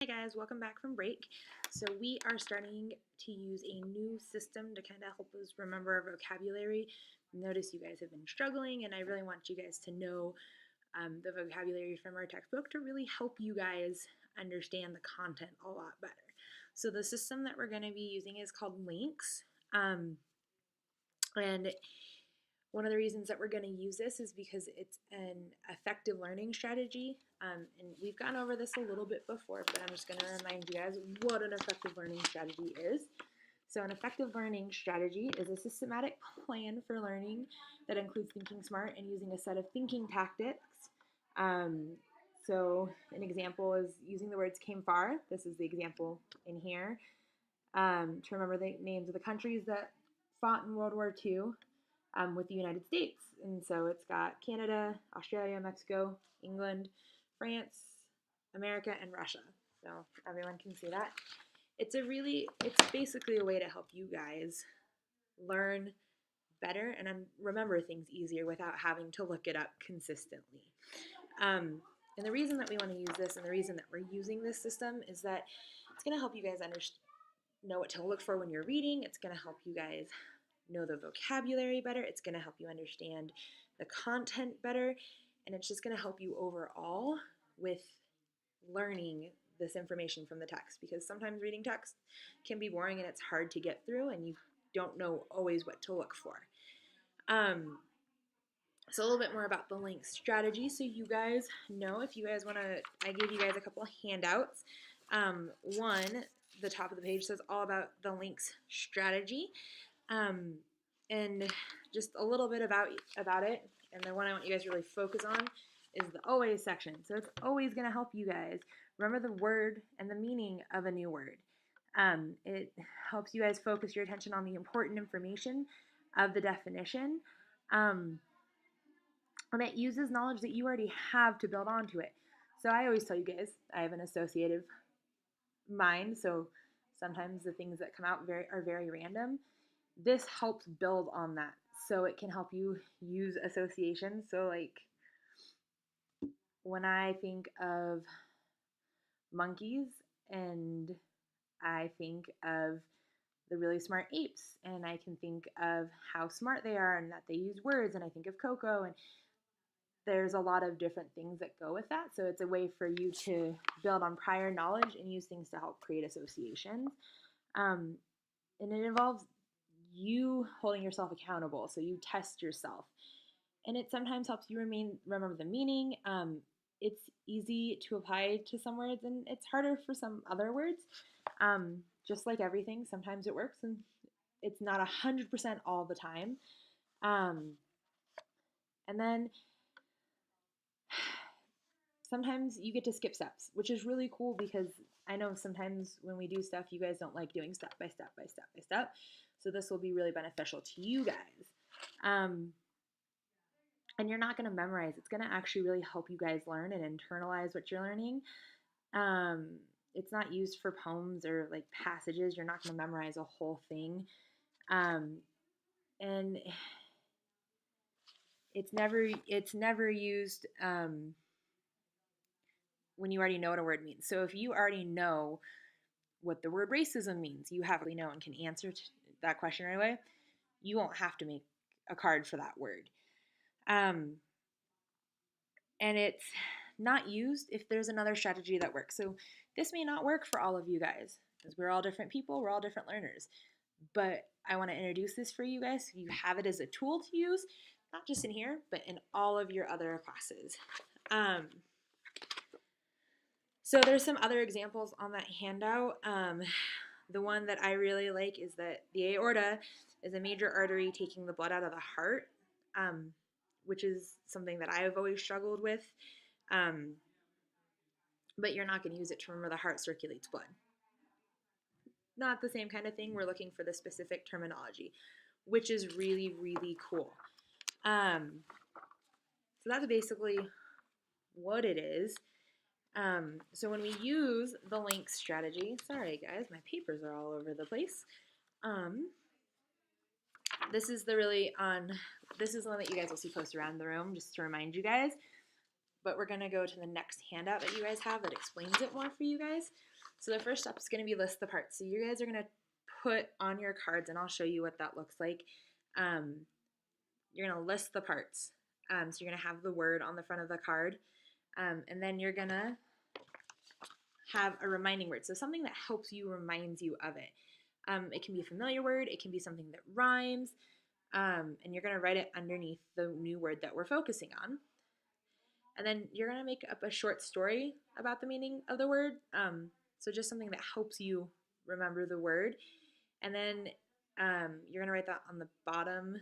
Hi guys, welcome back from break. So we are starting to use a new system to kind of help us remember our vocabulary. Notice you guys have been struggling and I really want you guys to know the vocabulary from our textbook to really help you guys understand the content a lot better. So the system that we're going to be using is called LINKS. And one of the reasons that we're going to use this is because it's an effective learning strategy. And we've gone over this a little bit before, but I'm just going to remind you guys what an effective learning strategy is. So an effective learning strategy is a systematic plan for learning that includes thinking smart and using a set of thinking tactics. So an example is using the words came far. This is the example in here. To remember the names of the countries that fought in World War II. With the United States. And so it's got Canada, Australia, Mexico, England, France, America, and Russia. So everyone can see that. It's basically a way to help you guys learn better and remember things easier without having to look it up consistently. And the reason that we want to use this and the reason that we're using this system is that it's going to help you guys know what to look for when you're reading. It's going to help you guys know the vocabulary better. It's going to help you understand the content better. And it's just going to help you overall with learning this information from the text, because sometimes reading text can be boring and it's hard to get through and you don't know always what to look for. So a little bit more about the LINKS strategy so you guys know. If you guys want to, I gave you guys a couple of handouts. One, the top of the page says all about the LINKS strategy. And just a little bit about it, and the one I want you guys to really focus on is the always section. So it's always going to help you guys remember the word and the meaning of a new word. It helps you guys focus your attention on the important information of the definition. And it uses knowledge that you already have to build onto it. So I always tell you guys, I have an associative mind, so sometimes the things that come out are very random. This helps build on that, so it can help you use associations. So like when I think of monkeys and I think of the really smart apes, and I can think of how smart they are and that they use words, and I think of Coco, and there's a lot of different things that go with that. So it's a way for you to build on prior knowledge and use things to help create associations. And it involves you holding yourself accountable, so you test yourself. And it sometimes helps you remember the meaning. It's easy to apply to some words, and it's harder for some other words. Just like everything, sometimes it works, and it's not 100% all the time. And then sometimes you get to skip steps, which is really cool because I know sometimes when we do stuff, you guys don't like doing step by step by step by step. So this will be really beneficial to you guys. And you're not going to memorize. It's going to actually really help you guys learn and internalize what you're learning. It's not used for poems or like passages. You're not going to memorize a whole thing. And it's never used when you already know what a word means. So if you already know what the word racism means, you have to know and can answer that question right away, you won't have to make a card for that word. And it's not used if there's another strategy that works. So this may not work for all of you guys because we're all different people, we're all different learners. But I want to introduce this for you guys so you have it as a tool to use, not just in here, but in all of your other classes. So there's some other examples on that handout. The one that I really like is that the aorta is a major artery taking the blood out of the heart, which is something that I've always struggled with. But you're not going to use it to remember the heart circulates blood. Not the same kind of thing. We're looking for the specific terminology, which is really, really cool. So that's basically what it is. So when we use the LINKS strategy, sorry guys, my papers are all over the place. This is the one that you guys will see posted around the room, just to remind you guys. but we're going to go to the next handout that you guys have that explains it more for you guys. So the first step is going to be list the parts. So you guys are going to put on your cards, and I'll show you what that looks like. You're going to list the parts. So you're going to have the word on the front of the card, and then you're going to have a reminding word. So something that helps you, reminds you of it. It can be a familiar word. It can be something that rhymes. And you're going to write it underneath the new word that we're focusing on. And then you're going to make up a short story about the meaning of the word. So just something that helps you remember the word. And then you're going to write that on the bottom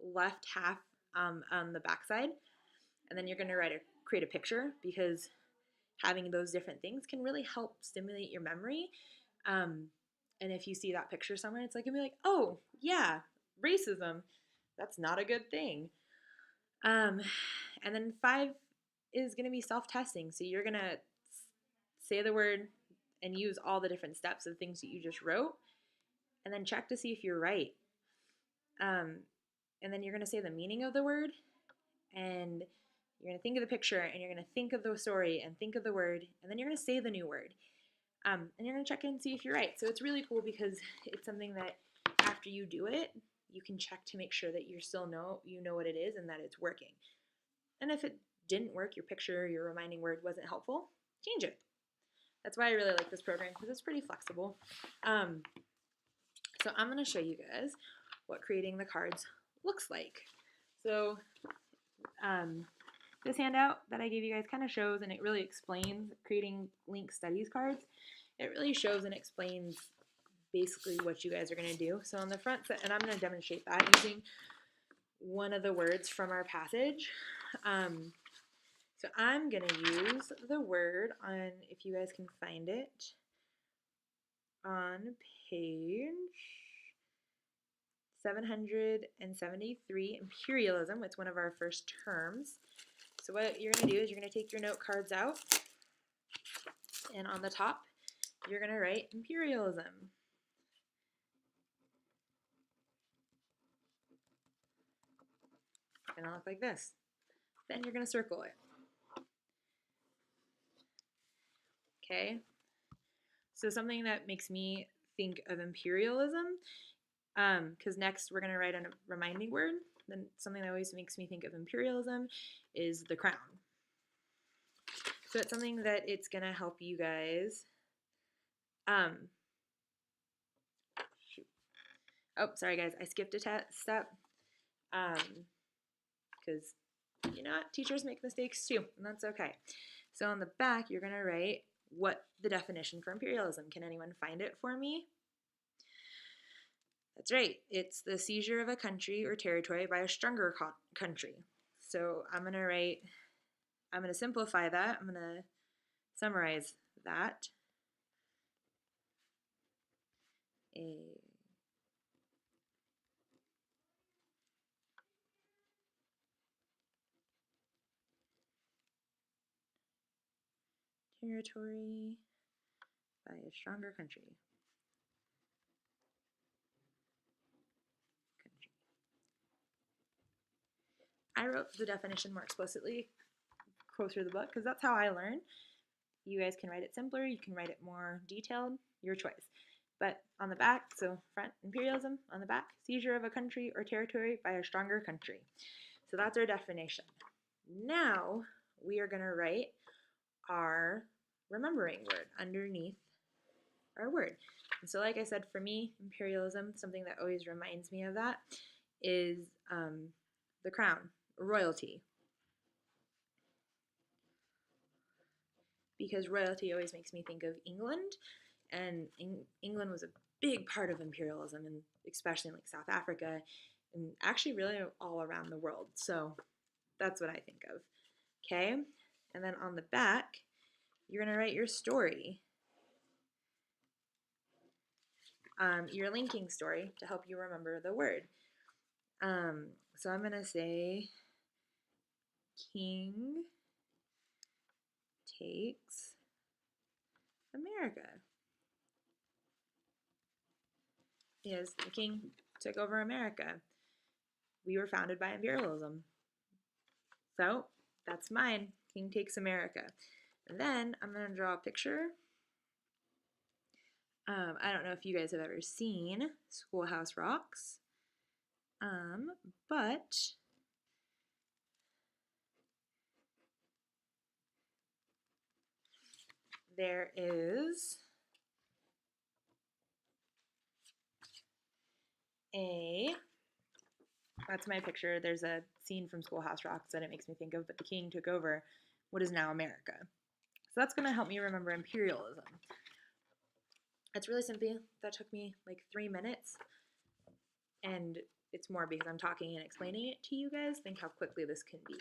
left half on the back side. And then you're going to create a picture, because having those different things can really help stimulate your memory. And if you see that picture somewhere, it's like, you'll be like, oh, yeah, racism. That's not a good thing. And then 5 is going to be self-testing. So you're going to say the word and use all the different steps of things that you just wrote, and then check to see if you're right. And then you're going to say the meaning of the word, and you're going to think of the picture, and you're going to think of the story and think of the word, and then you're going to say the new word. And you're going to check in and see if you're right. So it's really cool, because it's something that after you do it, you can check to make sure that you know what it is and that it's working. And if it didn't work, your picture, your reminding word wasn't helpful, change it. That's why I really like this program, because it's pretty flexible. So I'm going to show you guys what creating the cards looks like. So this handout that I gave you guys kind of shows, and it really explains creating Link Studies cards. It really shows and explains basically what you guys are going to do. So on the front, and I'm going to demonstrate that using one of the words from our passage. So I'm going to use the word on, if you guys can find it, on page 773, imperialism. It's one of our first terms. So what you're going to do is you're going to take your note cards out, and on the top, you're going to write imperialism. It's going to look like this. Then you're going to circle it. Okay? So something that makes me think of imperialism, because next we're going to write a reminding word. Then something that always makes me think of imperialism is the crown. So it's something that it's going to help you guys. Oh, sorry guys, I skipped a step. Because, you know what, teachers make mistakes too, and that's okay. So on the back, you're going to write what the definition for imperialism. Can anyone find it for me? That's right. It's the seizure of a country or territory by a stronger country. So I'm going to simplify that. I'm going to summarize that. A territory by a stronger country. I wrote the definition more explicitly closer to the book, because that's how I learn. You guys can write it simpler, you can write it more detailed, your choice. But on the back, so front, imperialism, on the back, seizure of a country or territory by a stronger country. So that's our definition. Now we are going to write our remembering word underneath our word. And so like I said, for me, imperialism, something that always reminds me of that is the crown, royalty. Because royalty always makes me think of England, and England was a big part of imperialism, and especially in like South Africa, and actually really all around the world. So that's what I think of. Okay, and then on the back, you're gonna write your story, your linking story to help you remember the word. So I'm gonna say King takes America. Yes, the king took over America. We were founded by imperialism. So that's mine. King takes America. And then I'm going to draw a picture. I don't know if you guys have ever seen Schoolhouse Rocks, but there is that's my picture. There's a scene from Schoolhouse Rocks that it makes me think of, but the king took over what is now America. So that's going to help me remember imperialism. It's really simple. That took me like 3 minutes, and it's more because I'm talking and explaining it to you guys. Think how quickly this can be.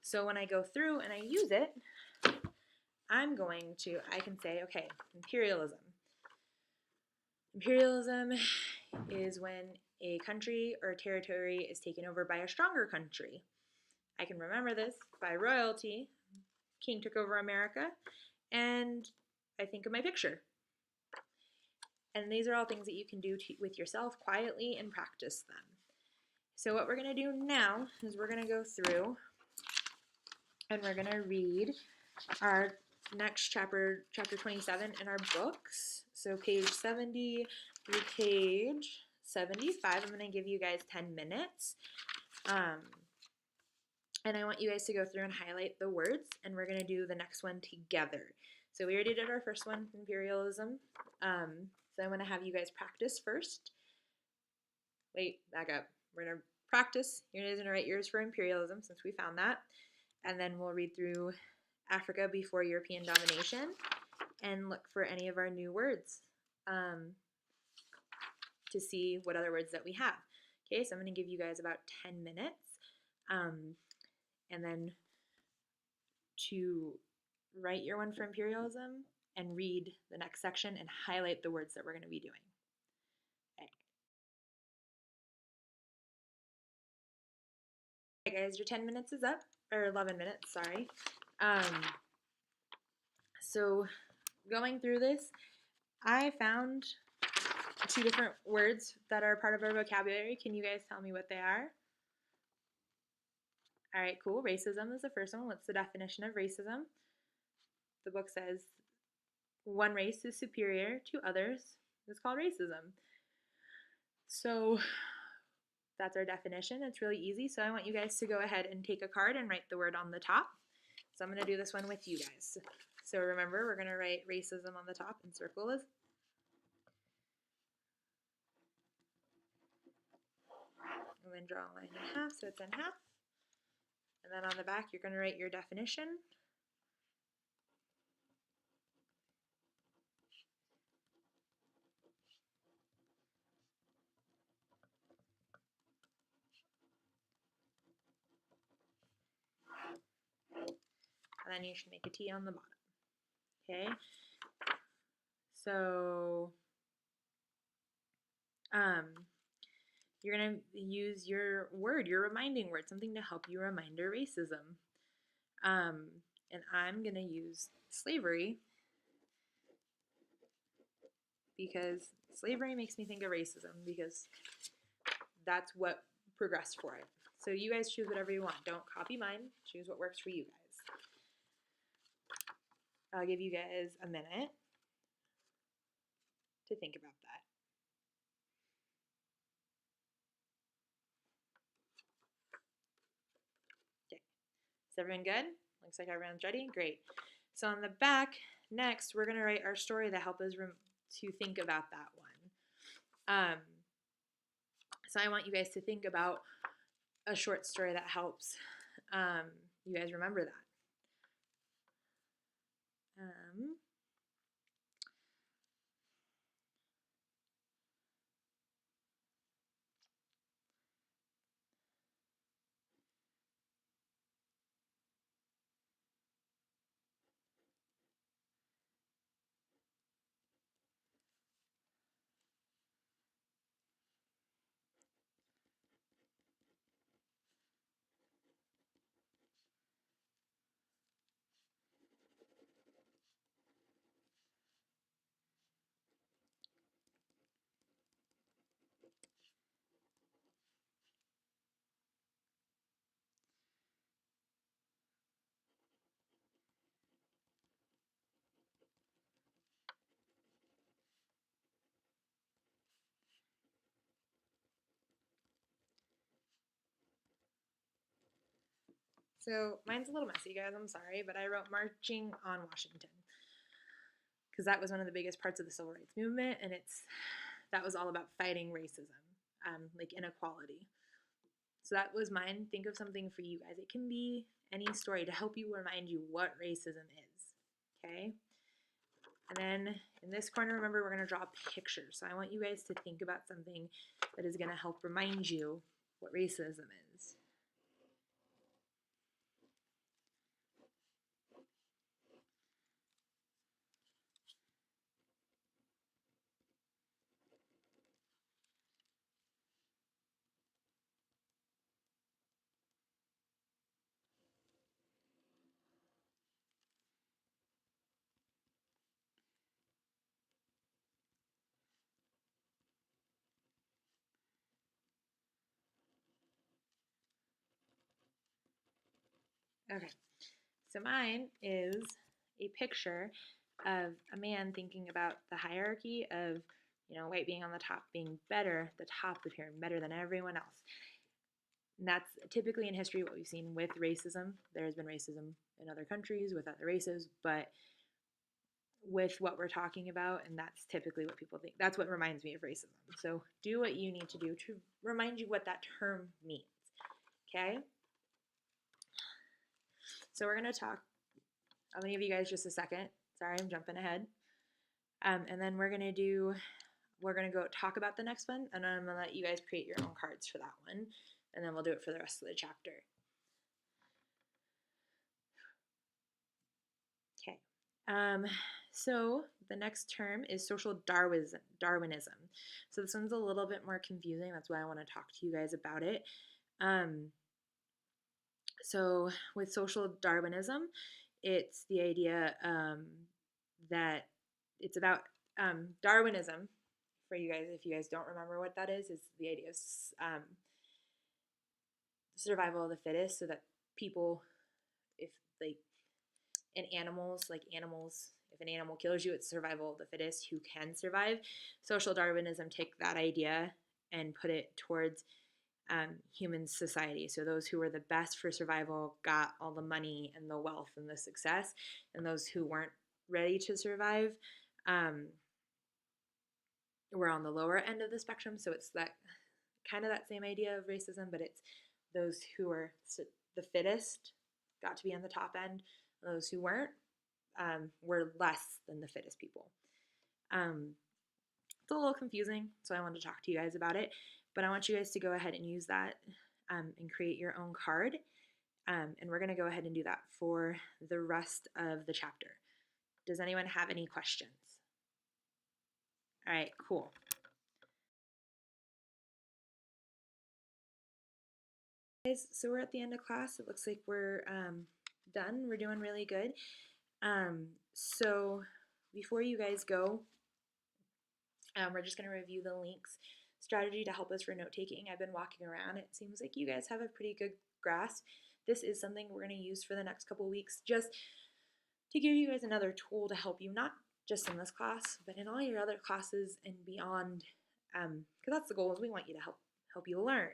So when I go through and I use it, I can say, okay, imperialism. Imperialism is when a country or territory is taken over by a stronger country. I can remember this by royalty. King took over America, and I think of my picture. And these are all things that you can do with yourself quietly and practice them. So what we're going to do now is we're going to go through and we're going to read our next chapter 27 in our books. So page 70 through page 75. I'm going to give you guys 10 minutes. And I want you guys to go through and highlight the words, and we're going to do the next one together. So we already did our first one, imperialism. So I'm going to have you guys practice first. Wait, back up. We're going to practice. You're going to write yours for imperialism since we found that. And then we'll read through Africa before European domination and look for any of our new words to see what other words that we have. Okay, so I'm going to give you guys about 10 minutes. And then to write your one for imperialism and read the next section and highlight the words that we're going to be doing. Okay, guys, your 10 minutes is up, or 11 minutes, sorry. So going through this, I found 2 different words that are part of our vocabulary. Can you guys tell me what they are? All right, cool. Racism is the first one. What's the definition of racism? The book says one race is superior to others. It's called racism. So that's our definition. It's really easy. So I want you guys to go ahead and take a card and write the word on the top. So I'm going to do this one with you guys. So remember, we're going to write racism on the top and circle it. And then draw a line in half so it's in half. And then on the back, you're going to write your definition. And then you should make a T on the bottom. Okay? So, you're going to use your word, your reminding word, something to help you remember racism. And I'm going to use slavery because slavery makes me think of racism because that's what progressed for it. So you guys choose whatever you want. Don't copy mine. Choose what works for you guys. I'll give you guys a minute to think about that. Okay. Is everyone good? Looks like everyone's ready. Great. So on the back, next, we're going to write our story that helps us to think about that one. So I want you guys to think about a short story that helps you guys remember that. So mine's a little messy, guys. I'm sorry, but I wrote Marching on Washington because that was one of the biggest parts of the civil rights movement, and that was all about fighting racism, like inequality. So that was mine. Think of something for you guys. It can be any story to help you remind you what racism is. Okay? And then in this corner, remember, we're going to draw a picture. So I want you guys to think about something that is going to help remind you what racism is. Okay, so mine is a picture of a man thinking about the hierarchy of, white being on the top being better, the top appearing better than everyone else. And that's typically in history what we've seen with racism. There has been racism in other countries with other races, but with what we're talking about, and that's typically what people think. That's what reminds me of racism. So do what you need to do to remind you what that term means. Okay? So we're going to talk. I'm going to give you guys just a second. Sorry, I'm jumping ahead. And then we're going to go talk about the next one, and I'm going to let you guys create your own cards for that one, and then we'll do it for the rest of the chapter. Okay. So the next term is social Darwinism. So this one's a little bit more confusing. That's why I want to talk to you guys about it. So with social Darwinism, it's the idea that it's about Darwinism. For you guys, if you guys don't remember what that is the idea of survival of the fittest. So that people, if like in animals, if an animal kills you, it's survival of the fittest who can survive. Social Darwinism take that idea and put it towards human society. So those who were the best for survival got all the money and the wealth and the success, and those who weren't ready to survive were on the lower end of the spectrum. So it's that kind of that same idea of racism, but it's those who are the fittest got to be on the top end. Those who weren't were less than the fittest people. It's a little confusing, so I wanted to talk to you guys about it. But I want you guys to go ahead and use that and create your own card. And we're going to go ahead and do that for the rest of the chapter. Does anyone have any questions? All right, cool. Guys, so we're at the end of class. It looks like we're done. We're doing really good. So before you guys go, we're just going to review the links strategy to help us for note taking. I've been walking around. It seems like you guys have a pretty good grasp. This is something we're going to use for the next couple weeks just to give you guys another tool to help you, not just in this class, but in all your other classes and beyond, because that's the goal, is we want you to help you learn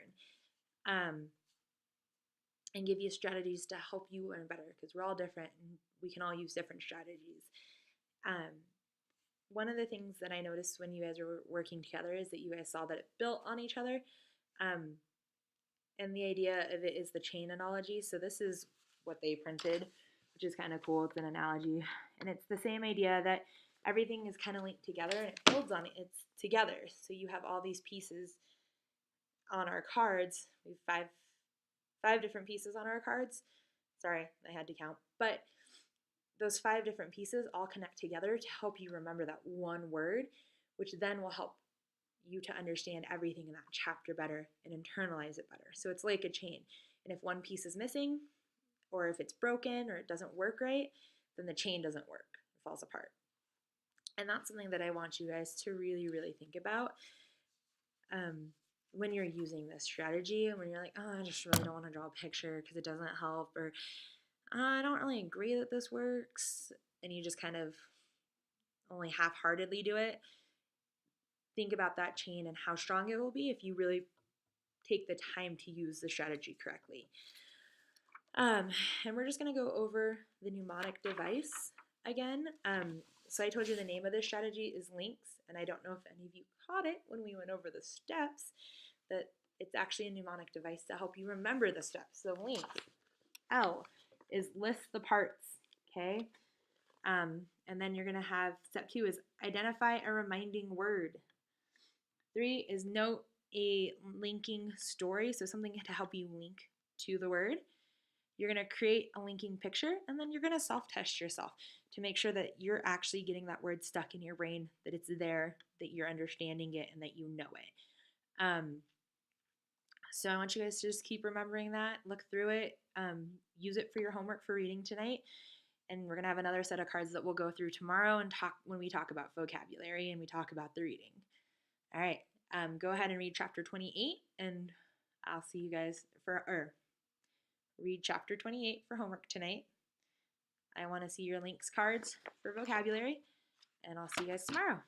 and give you strategies to help you learn better, because we're all different and we can all use different strategies. One of the things that I noticed when you guys were working together is that you guys saw that it built on each other. And the idea of it is the chain analogy. So this is what they printed, which is kind of cool. It's an analogy. And it's the same idea that everything is kind of linked together and it builds on it. It's together. So you have all these pieces on our cards. We have five different pieces on our cards. Sorry, I had to count. But those 5 different pieces all connect together to help you remember that one word, which then will help you to understand everything in that chapter better and internalize it better. So it's like a chain. And if one piece is missing, or if it's broken or it doesn't work right, then the chain doesn't work. It falls apart. And that's something that I want you guys to really, really think about when you're using this strategy, and when you're like, oh, I just really don't want to draw a picture because it doesn't help, or I don't really agree that this works, and you just kind of only half-heartedly do it. Think about that chain and how strong it will be if you really take the time to use the strategy correctly. Um, and we're just going to go over the mnemonic device again. So I told you the name of this strategy is links, and I don't know if any of you caught it when we went over the steps, that it's actually a mnemonic device to help you remember the steps. So links, L is list the parts, okay? And then you're going to have step 2 is identify a reminding word. 3 is note a linking story, so something to help you link to the word. You're going to create a linking picture, and then you're going to self-test yourself to make sure that you're actually getting that word stuck in your brain, that it's there, that you're understanding it, and that you know it. So I want you guys to just keep remembering that, look through it, use it for your homework for reading tonight. And we're going to have another set of cards that we'll go through tomorrow and talk when we talk about vocabulary and we talk about the reading. All right, go ahead and read chapter 28, and I'll see you guys read chapter 28 for homework tonight. I want to see your links cards for vocabulary, and I'll see you guys tomorrow.